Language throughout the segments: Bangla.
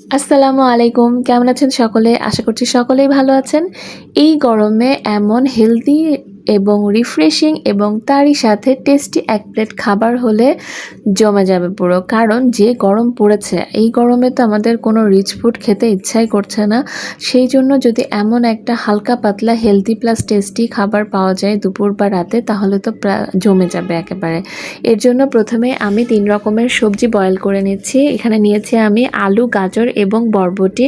আসসালামু আলাইকুম। কেমন আছেন সকলে? আশা করছি সকলেই ভালো আছেন। এই গরমে এমন হেলদি এবং রিফ্রেশিং এবং তারই সাথে টেস্টি এক প্লেট খাবার হলে জমে যাবে পুরো। কারণ যে গরম পড়েছে, এই গরমে তো আমাদের কোনো রিচ ফুড খেতে ইচ্ছাই করছে না। সেই জন্য যদি এমন একটা হালকা পাতলা হেলদি প্লাস টেস্টি খাবার পাওয়া যায় দুপুর বা রাতে তাহলে তো জমে যাবে একেবারে। এর জন্য প্রথমে আমি ৩ রকমের সবজি বয়েল করে নিচ্ছি। এখানে নিয়েছি আমি আলু, গাজর এবং বরবটি।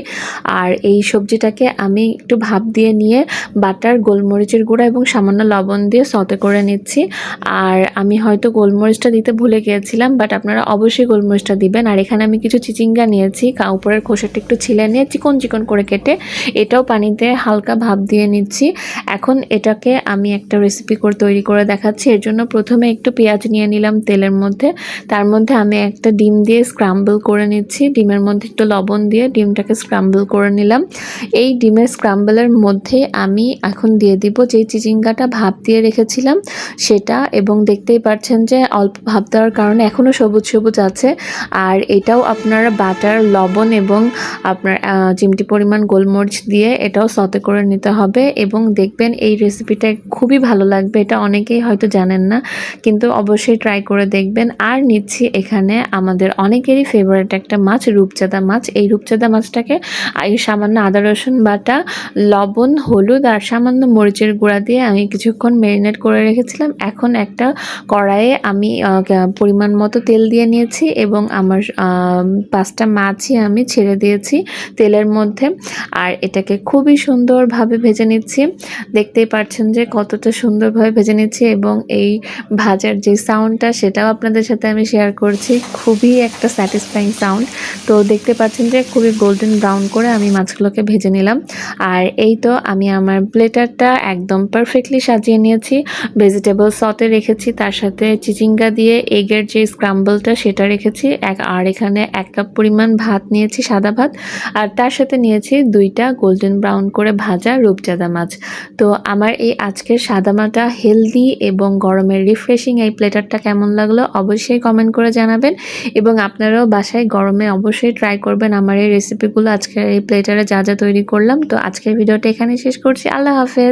আর এই সবজিটাকে আমি একটু ভাপ দিয়ে নিয়ে বাটার, গোলমরিচের গুঁড়া এবং সামান্য লবণ দিয়ে সতে করে নিচ্ছি। আর আমি হয়তো গোলমরিচটা দিতে ভুলে গিয়েছিলাম, বাট আপনারা অবশ্যই গোলমরিচটা দিবেন। আর এখানে আমি কিছু চিচিঙ্গা নিয়েছি, উপরের খোসাটা একটু ছিলে নিয়ে চিকন চিকন করে কেটে এটাও পানিতে হালকা ভাপ দিয়ে নিচ্ছি। এখন এটাকে আমি একটা রেসিপি তৈরি করে দেখাচ্ছি। এর জন্য প্রথমে একটু পেঁয়াজ নিয়ে নিলাম তেলের মধ্যে। তার মধ্যে আমি একটা ডিম দিয়ে স্ক্রাম্বল করে নিচ্ছি। ডিমের মধ্যে একটু লবণ দিয়ে ডিমটাকে স্ক্রাম্বল করে নিলাম। এই ডিমের স্ক্রাম্বলের মধ্যে আমি এখন দিয়ে দিব যে চিচিঙ্গাটা ভাপ দিয়ে রেখেছিলাম সেটা, এবং দেখতেই পাচ্ছেন যে অল্প ভাপ দেওয়ার কারণে এখনও সবুজ সবুজ আছে। আর এটাও আপনারা বাটার, লবণ এবং আপনার চিমটি পরিমাণ গোলমরিচ দিয়ে এটাও সতে করে নিতে হবে। এবং দেখবেন এই রেসিপিটা খুবই ভালো লাগবে। এটা অনেকেই হয়তো জানেন না, কিন্তু অবশ্যই ট্রাই করে দেখবেন। আর নিচ্ছি এখানে আমাদের অনেকেরই ফেভারিট একটা মাছ, রূপচাঁদা মাছ। এই রূপচাঁদা মাছটাকে এই সামান্য আদা রসুন বাটা, লবণ, হলুদ আর সামান্য মরিচের গুঁড়া দিয়ে আমি কিছুক্ষণ ম্যারিনেট করে রেখেছিলাম। এখন একটা কড়াইয়ে আমি পরিমাণ মতো তেল দিয়ে নিয়েছি এবং আমার 5টা মাছই আমি ছেড়ে দিয়েছি তেলের মধ্যে। আর এটাকে খুবই সুন্দরভাবে ভেজে নিচ্ছি। দেখতেই পাচ্ছেন যে কতটা সুন্দরভাবে ভেজে নিচ্ছি, এবং এই ভাজার যে সাউন্ডটা সেটাও আপনাদের সাথে আমি শেয়ার করছি। খুবই একটা স্যাটিসফাইং সাউন্ড। তো দেখতে পাচ্ছেন যে খুবই গোল্ডেন ব্রাউন করে আমি মাছগুলোকে ভেজে নিলাম। আর এই তো আমি আমার প্লেটারটা একদম পারফেক্টলি সাজিয়ে নিয়েছি। ভেজিটেবল সতে রেখেছি, তার সাথে চিচিঙ্গা দিয়ে এগের যে স্ক্রাম্বলটা সেটা রেখেছি। আর এখানে 1 কাপ পরিমাণ ভাত নিয়েছি, সাদা ভাত। আর তার সাথে নিয়েছি 2টা গোল্ডেন ব্রাউন করে ভাজা রূপচাঁদা মাছ। তো আমার এই আজকের সাদামাটা হেলদি এবং গরমের রিফ্রেশিং এই প্লেটারটা কেমন লাগলো অবশ্যই কমেন্ট করে জানাবেন। এবং আপনারাও বাসায় গরমে অবশ্যই ট্রাই করবেন আমার এই রেসিপিগুলো। আজকের এই প্লেটারে যা যা তৈরি করলাম। তো আজকের ভিডিওটা এখানে শেষ করছি। আল্লাহ হাফেজ।